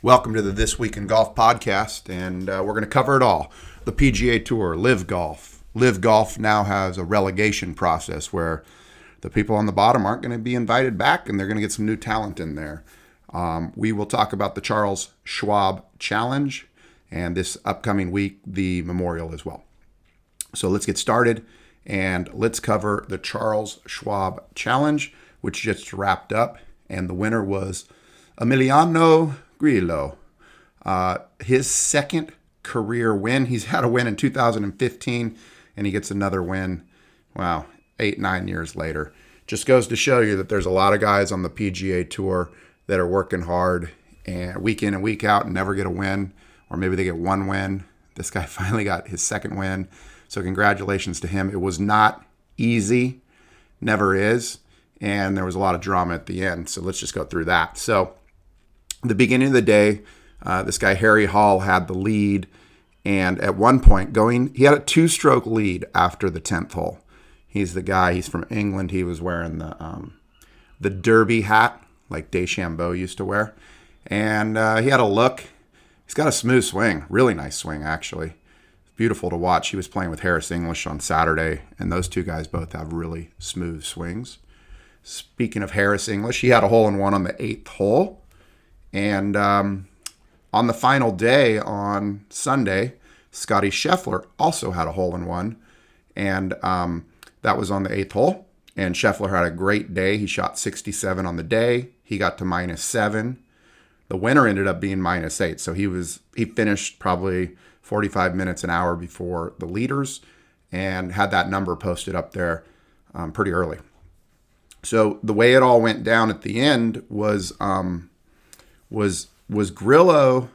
Welcome to the This Week in Golf podcast, and we're going to cover it all. The PGA Tour, LIV Golf. LIV Golf now has a relegation process where the people on the bottom aren't going to be invited back, and they're going to get some new talent in there. We will talk about the Charles Schwab Challenge, and this upcoming week, the Memorial as well. So let's get started, and let's cover the Charles Schwab Challenge, which just wrapped up, and the winner was Emiliano Grillo. His second career win. He's had a win in 2015, and he gets another win, 8-9 years later. Just goes to show you that there's a lot of guys on the PGA Tour that are working hard and week in and week out and never get a win, or maybe they get one win. This guy finally got his second win, so congratulations to him. It was not easy, never is, and there was a lot of drama at the end, so let's just go through that. So the beginning of the day, this guy Harry Hall had the lead, and at one point he had a two-stroke lead after the 10th hole. He's the guy, he's from England. He was wearing the derby hat like DeChambeau used to wear, and he had a look. He's got a smooth swing, really nice swing actually. Beautiful to watch. He was playing with Harris English on Saturday, and those two guys both have really smooth swings. Speaking of Harris English, he had a hole-in-one on the 8th hole. And on the final day, on Sunday, Scotty Scheffler also had a hole-in-one, and that was on the 8th hole. And Scheffler had a great day. He shot 67 on the day. He got to -7. The winner ended up being -8, so he finished probably 45 minutes, an hour before the leaders, and had that number posted up there pretty early. So the way it all went down at the end was Grillo.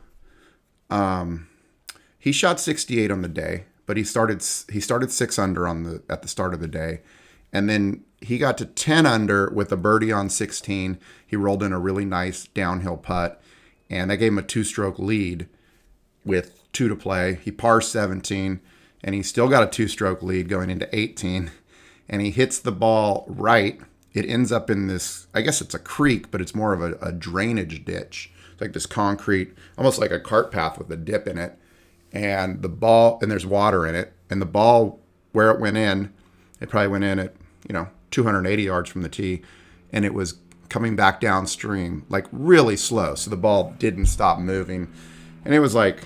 He shot 68 on the day, but he started 6 under at the start of the day, and then he got to 10 under with a birdie on 16. He rolled in a really nice downhill putt, and that gave him a 2-stroke lead with 2 to play. He pars 17, and he still got a 2-stroke lead going into 18, and he hits the ball right. It ends up in this, I guess it's a creek, but it's more of a drainage ditch. It's like this concrete, almost like a cart path with a dip in it. And the ball, and there's water in it. And the ball, where it went in, it probably went in at, 280 yards from the tee. And it was coming back downstream, like really slow. So the ball didn't stop moving. And it was like,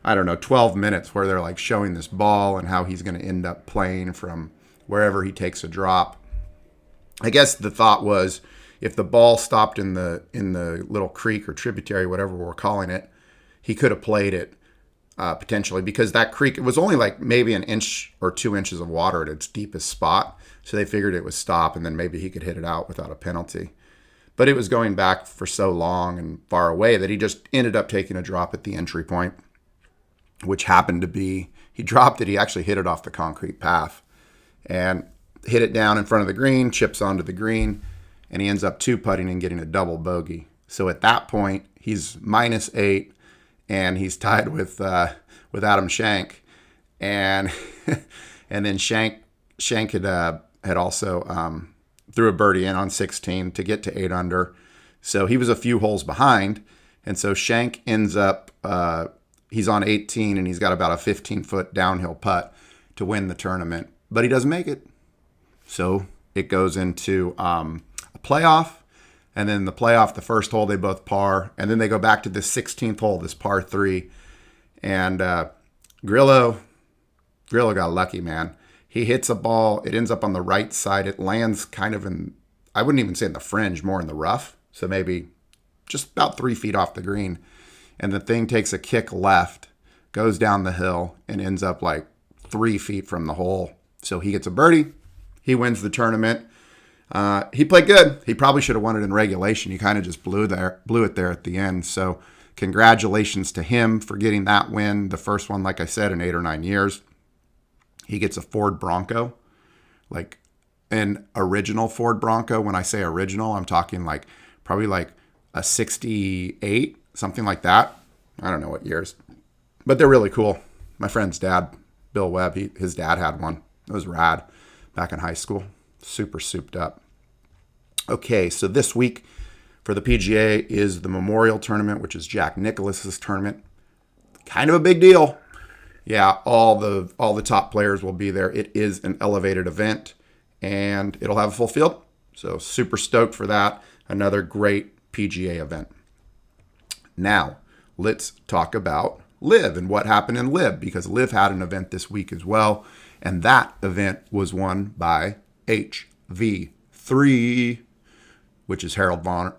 12 minutes where they're like showing this ball and how he's going to end up playing from wherever he takes a drop. I guess the thought was if the ball stopped in the little creek or tributary, whatever we're calling it, he could have played it potentially, because that creek, it was only like maybe an inch or 2 inches of water at its deepest spot. So they figured it would stop, and then maybe he could hit it out without a penalty. But it was going back for so long and far away that he just ended up taking a drop at the entry point, which happened to be, he dropped it. He actually hit it off the concrete path and hit it down in front of the green, chips onto the green, and he ends up 2-putting and getting a double bogey. So at that point, he's -8, and he's tied with Adam Schenk, and and then Schenk had also threw a birdie in on 16 to get to 8 under. So he was a few holes behind, and so Schenk ends up he's on 18, and he's got about a 15-foot downhill putt to win the tournament, but he doesn't make it. So it goes into a playoff, and then the playoff, the first hole, they both par, and then they go back to this 16th hole, this par 3, and Grillo got lucky, man. He hits a ball. It ends up on the right side. It lands kind of in, I wouldn't even say in the fringe, more in the rough, so maybe just about 3 feet off the green, and the thing takes a kick left, goes down the hill, and ends up like 3 feet from the hole. So he gets a birdie. He wins the tournament. He played good. He probably should have won it in regulation. He kind of just blew it there at the end. So congratulations to him for getting that win. The first one, like I said, in 8 or 9 years. He gets a Ford Bronco, like an original Ford Bronco. When I say original, I'm talking like probably like a 68, something like that. I don't know what years, but they're really cool. My friend's dad, Bill Webb, his dad had one. It was rad back in high school. Super souped up. Okay, so this week for the PGA is the Memorial Tournament, which is Jack Nicklaus's tournament. Kind of a big deal. Yeah, all the top players will be there. It is an elevated event, and it'll have a full field. So super stoked for that. Another great PGA event. Now, let's talk about LIV and what happened in LIV, because LIV had an event this week as well, and that event was won by HV3, which is Harold Varner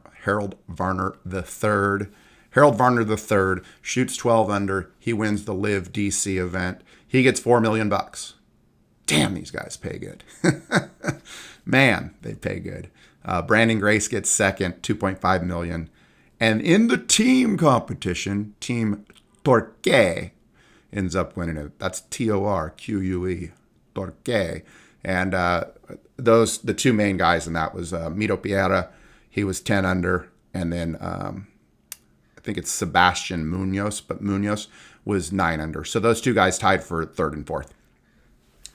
III. Harold Varner III shoots 12 under. He wins the LIV DC event. He gets $4 million. Damn, these guys pay good. Man, they pay good. Brandon Grace gets second, $2.5 million. And in the team competition, Team Torque ends up winning it. That's Torque, Torque. And the two main guys in that was Mito Piera. He was 10 under. And then I think it's Sebastian Munoz, but Munoz was 9 under. So those two guys tied for third and fourth.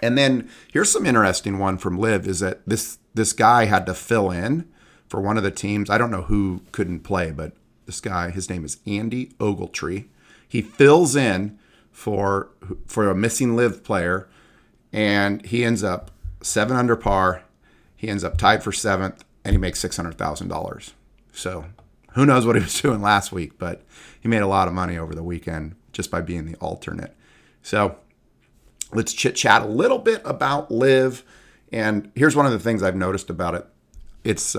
And then here's some interesting one from LIV is that this guy had to fill in for one of the teams. I don't know who couldn't play, but this guy, his name is Andy Ogletree. He fills in for a missing LIV player, and he ends up 7 under par. He ends up tied for 7th, and he makes $600,000. So who knows what he was doing last week, but he made a lot of money over the weekend just by being the alternate. So let's chit-chat a little bit about LIV. And here's one of the things I've noticed about it. It's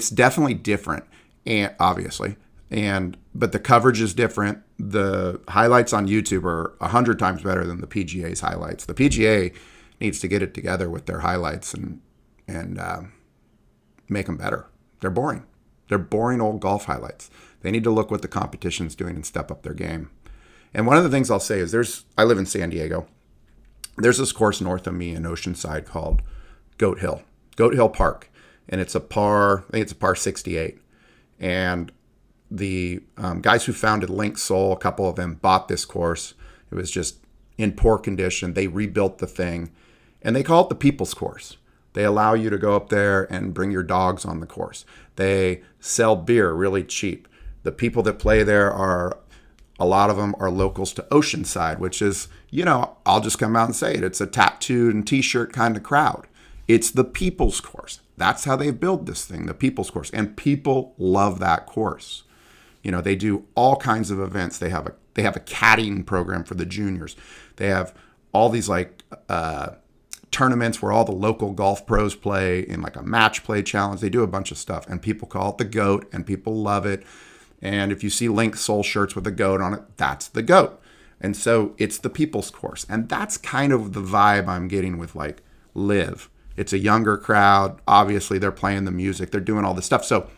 definitely different, and obviously, but the coverage is different. The highlights on YouTube are 100 times better than the PGA's highlights. The PGA needs to get it together with their highlights and make them better. They're boring. They're boring old golf highlights. They need to look what the competition's doing and step up their game. And one of the things I'll say is I live in San Diego. There's this course north of me in Oceanside called Goat Hill Park. And it's I think it's a par 68. And the guys who founded Link Soul, a couple of them bought this course. It was just in poor condition. They rebuilt the thing, and they call it the People's Course. They allow you to go up there and bring your dogs on the course. They sell beer really cheap. The people that play there a lot of them are locals to Oceanside, which is, I'll just come out and say it. It's a tattooed and t-shirt kind of crowd. It's the People's Course. That's how they build this thing, the People's Course. And people love that course. They do all kinds of events. They have a caddying program for the juniors. They have all these tournaments where all the local golf pros play in like a match play challenge. They do a bunch of stuff, and people call it the GOAT, and people love it. And if you see Link Soul shirts with a goat on it, that's the GOAT. And so it's the People's Course. And that's kind of the vibe I'm getting with like LIV. It's a younger crowd. Obviously, they're playing the music. They're doing all this stuff. So,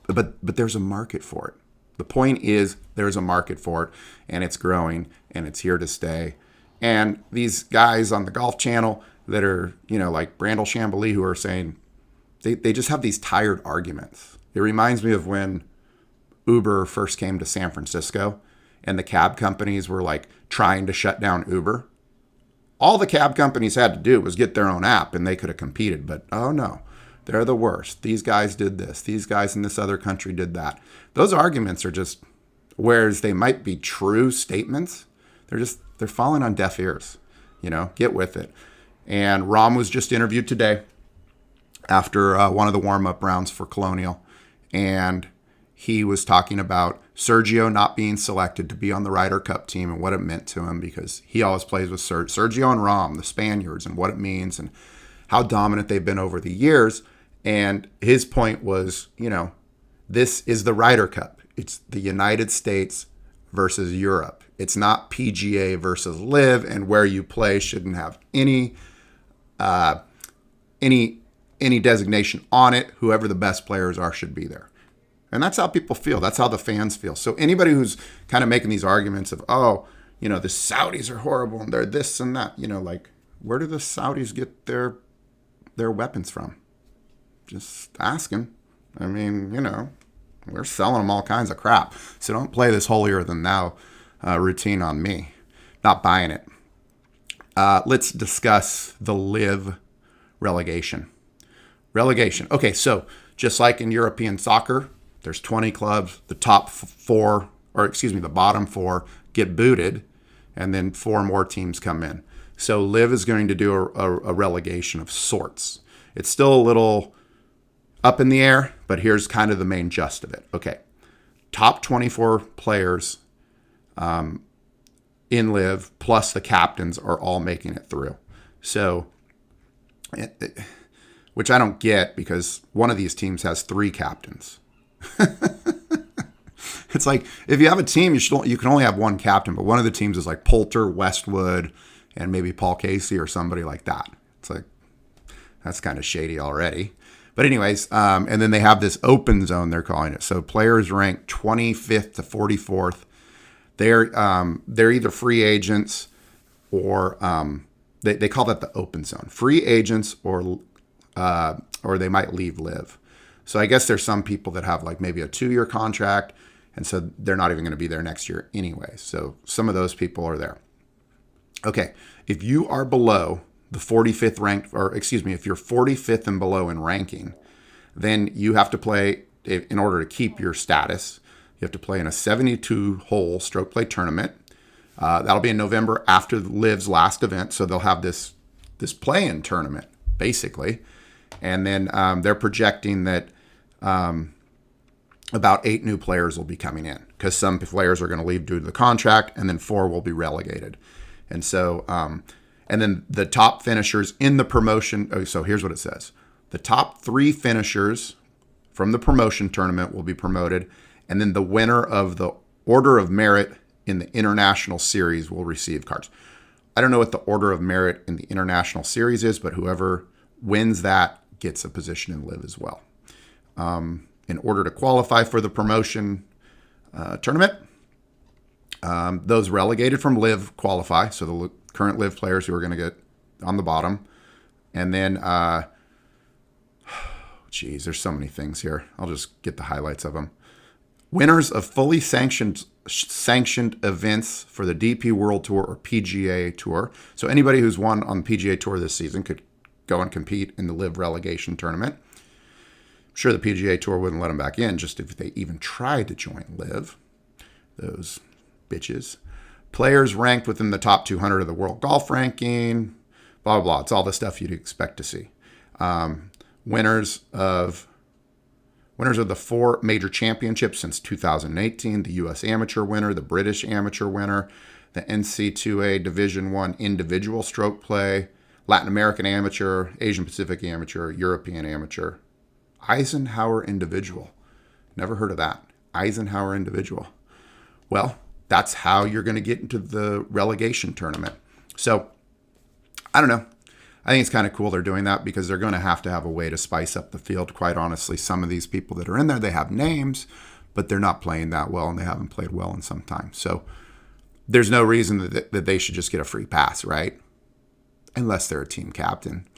but there's a market for it. The point is there's a market for it, and it's growing, and it's here to stay. And these guys on the Golf Channel that are, like Brandel Chambly, who are saying they just have these tired arguments. It reminds me of when Uber first came to San Francisco and the cab companies were like trying to shut down Uber. All the cab companies had to do was get their own app and they could have competed. But oh no, they're the worst. These guys did this. These guys in this other country did that. Those arguments are just, whereas they might be true statements, they're falling on deaf ears. Get with it. And Rahm was just interviewed today after one of the warm-up rounds for Colonial. And he was talking about Sergio not being selected to be on the Ryder Cup team and what it meant to him, because he always plays with Sergio and Rahm, the Spaniards, and what it means and how dominant they've been over the years. And his point was, this is the Ryder Cup. It's the United States versus Europe. It's not PGA versus LIV, and where you play shouldn't have any designation on it. Whoever the best players are should be there. And that's how people feel. That's how the fans feel. So anybody who's kind of making these arguments of, the Saudis are horrible and they're this and that, where do the Saudis get their weapons from? Just asking. I mean, we're selling them all kinds of crap. So don't play this holier than thou routine on me. Not buying it. Let's discuss the LIV relegation. Okay, so Just like in European soccer, there's 20 clubs. The the bottom four get booted, and then 4 more teams come in. So LIV is going to do a relegation of sorts. It's still a little up in the air, but here's kind of the main gist of it. Okay, top 24 players in LIV plus the captains are all making it through. So, which I don't get, because one of these teams has 3 captains. It's like, if you have a team, you can only have 1 captain, but one of the teams is like Poulter, Westwood, and maybe Paul Casey or somebody like that. It's like, that's kind of shady already. But anyways, and then they have this open zone, they're calling it. So players ranked 25th to 44th. They're either free agents or they call that the open zone. Free agents or they might leave LIV. So I guess there's some people that have like maybe a 2-year contract, and so they're not even going to be there next year anyway. So some of those people are there. Okay, if you are below the 45th ranked, if you're 45th and below in ranking, then you have to play, in order to keep your status, you have to play in a 72-hole stroke play tournament. That'll be in November after LIV's last event, so they'll have this play-in tournament, basically. And then they're projecting that about 8 new players will be coming in, because some players are going to leave due to the contract, and then 4 will be relegated. And so, and then the top finishers in the promotion. Oh, so here's what it says. The top 3 finishers from the promotion tournament will be promoted, and then the winner of the Order of Merit in the International Series will receive cards. I don't know what the Order of Merit in the International Series is, but whoever wins that gets a position in LIV as well. In order to qualify for the promotion tournament, those relegated from LIV qualify. So the current LIV players who are going to get on the bottom. And then, there's so many things here. I'll just get the highlights of them. Winners of fully sanctioned events for the DP World Tour or PGA Tour. So anybody who's won on the PGA Tour this season could go and compete in the LIV relegation tournament. I'm sure the PGA Tour wouldn't let them back in, just if they even tried to join LIV. Those bitches. Players ranked within the top 200 of the world golf ranking. Blah, blah, blah. It's all the stuff you'd expect to see. Winners of the 4 major championships since 2018, the U.S. Amateur winner, the British Amateur winner, the NC2A Division I individual stroke play, Latin American Amateur, Asian Pacific Amateur, European Amateur, Eisenhower Individual. Never heard of that. Eisenhower Individual. Well, that's how you're going to get into the relegation tournament. So, I don't know. I think it's kind of cool they're doing that, because they're going to have a way to spice up the field. Quite honestly, some of these people that are in there, they have names, but they're not playing that well, and they haven't played well in some time. So there's no reason that they should just get a free pass, right? Unless they're a team captain.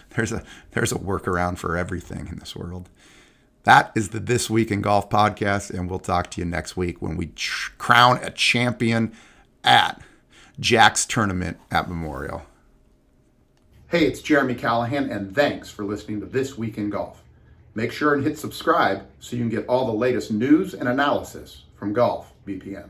There's a workaround for everything in this world. That is the This Week in Golf podcast, and we'll talk to you next week when we crown a champion at Jack's tournament at Memorial. Hey, it's Jeremy Callahan, and thanks for listening to This Week in Golf. Make sure and hit subscribe so you can get all the latest news and analysis from Golf BPM.